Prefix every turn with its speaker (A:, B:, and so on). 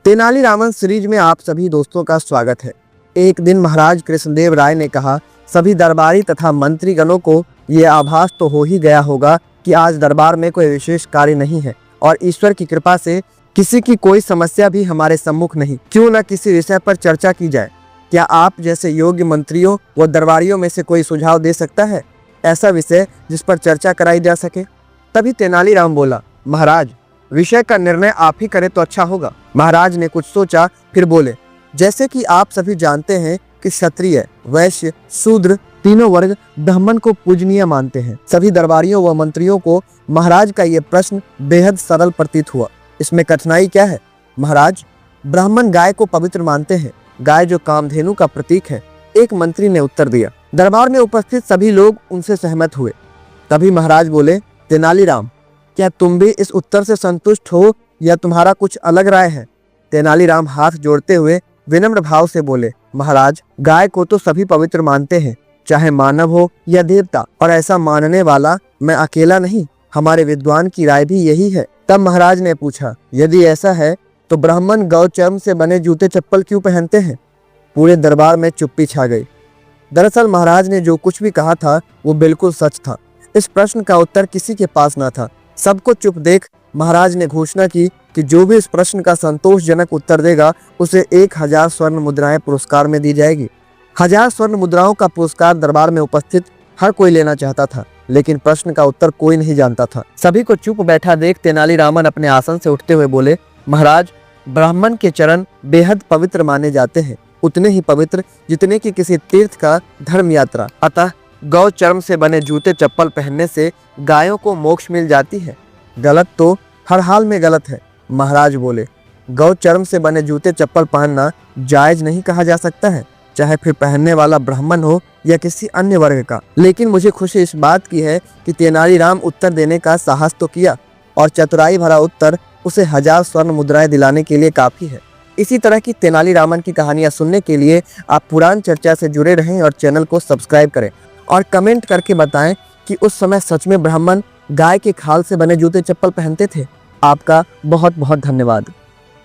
A: Tenali Raman series में आप सभी दोस्तों का स्वागत है। एक दिन महाराज कृष्णदेव राय ने कहा, सभी दरबारी तथा मंत्रीगणों को ये आभास तो हो ही गया होगा कि आज दरबार में कोई विशेष कार्य नहीं है और ईश्वर की कृपा से किसी की कोई समस्या भी हमारे सम्मुख नहीं। क्यों न किसी विषय पर चर्चा की जाए। क्या आप जैसे योग्य मंत्रियों व दरबारियों में से कोई सुझाव दे सकता है, ऐसा विषय जिस पर चर्चा कराई जा सके? तभी तेनालीराम बोला, महाराज, विषय का निर्णय आप ही करें तो अच्छा होगा। महाराज ने कुछ सोचा, फिर बोले, जैसे कि आप सभी जानते हैं कि क्षत्रिय, वैश्य, शूद्र तीनों वर्ग ब्राह्मण को पूजनीय मानते हैं। सभी दरबारियों व मंत्रियों को महाराज का ये प्रश्न बेहद सरल प्रतीत हुआ। इसमें कठिनाई क्या है? महाराज, ब्राह्मण गाय को पवित्र मानते हैं, गाय जो कामधेनु का प्रतीक है। एक मंत्री ने उत्तर दिया। दरबार में उपस्थित सभी लोग उनसे सहमत हुए। तभी महाराज बोले, तेनालीराम, क्या तुम भी इस उत्तर से संतुष्ट हो या तुम्हारा कुछ अलग राय है? तेनालीराम हाथ जोड़ते हुए विनम्र भाव से बोले, महाराज, गाय को तो सभी पवित्र मानते हैं, चाहे मानव हो या देवता, और ऐसा मानने वाला मैं अकेला नहीं, हमारे विद्वान की राय भी यही है। तब महाराज ने पूछा, यदि ऐसा है तो ब्राह्मण गौ चर्म से बने जूते चप्पल क्यों पहनते हैं? पूरे दरबार में चुप्पी छा गई। दरअसल महाराज ने जो कुछ भी कहा था वो बिल्कुल सच था। इस प्रश्न का उत्तर किसी के पास न था। सबको चुप देख महाराज ने घोषणा की कि जो भी इस प्रश्न का संतोषजनक उत्तर देगा उसे 1000 स्वर्ण मुद्राएं पुरस्कार में दी जाएगी। 1000 स्वर्ण मुद्राओं का पुरस्कार दरबार में उपस्थित हर कोई लेना चाहता था, लेकिन प्रश्न का उत्तर कोई नहीं जानता था। सभी को चुप बैठा देख तेनालीरामन अपने आसन से उठते हुए बोले, महाराज, ब्राह्मण के चरण बेहद पवित्र माने जाते हैं, उतने ही पवित्र जितने कि किसी तीर्थ का धर्म यात्रा। अतः गौ चर्म से बने जूते चप्पल पहनने से गायों को मोक्ष मिल जाती है। गलत तो हर हाल में गलत है। महाराज बोले, गौ चर्म से बने जूते चप्पल पहनना जायज नहीं कहा जा सकता है, चाहे फिर पहनने वाला ब्राह्मण हो या किसी अन्य वर्ग का। लेकिन मुझे खुशी इस बात की है कि तेनालीराम उत्तर देने का साहस तो किया, और चतुराई भरा उत्तर उसे 1000 स्वर्ण मुद्राएं दिलाने के लिए काफी है। इसी तरह की तेनालीरामन की कहानियां सुनने के लिए आप पुराण चर्चा से जुड़े रहें और चैनल को सब्सक्राइब करें और कमेंट करके बताएं कि उस समय सच में ब्राह्मण गाय के खाल से बने जूते चप्पल पहनते थे। आपका बहुत बहुत धन्यवाद।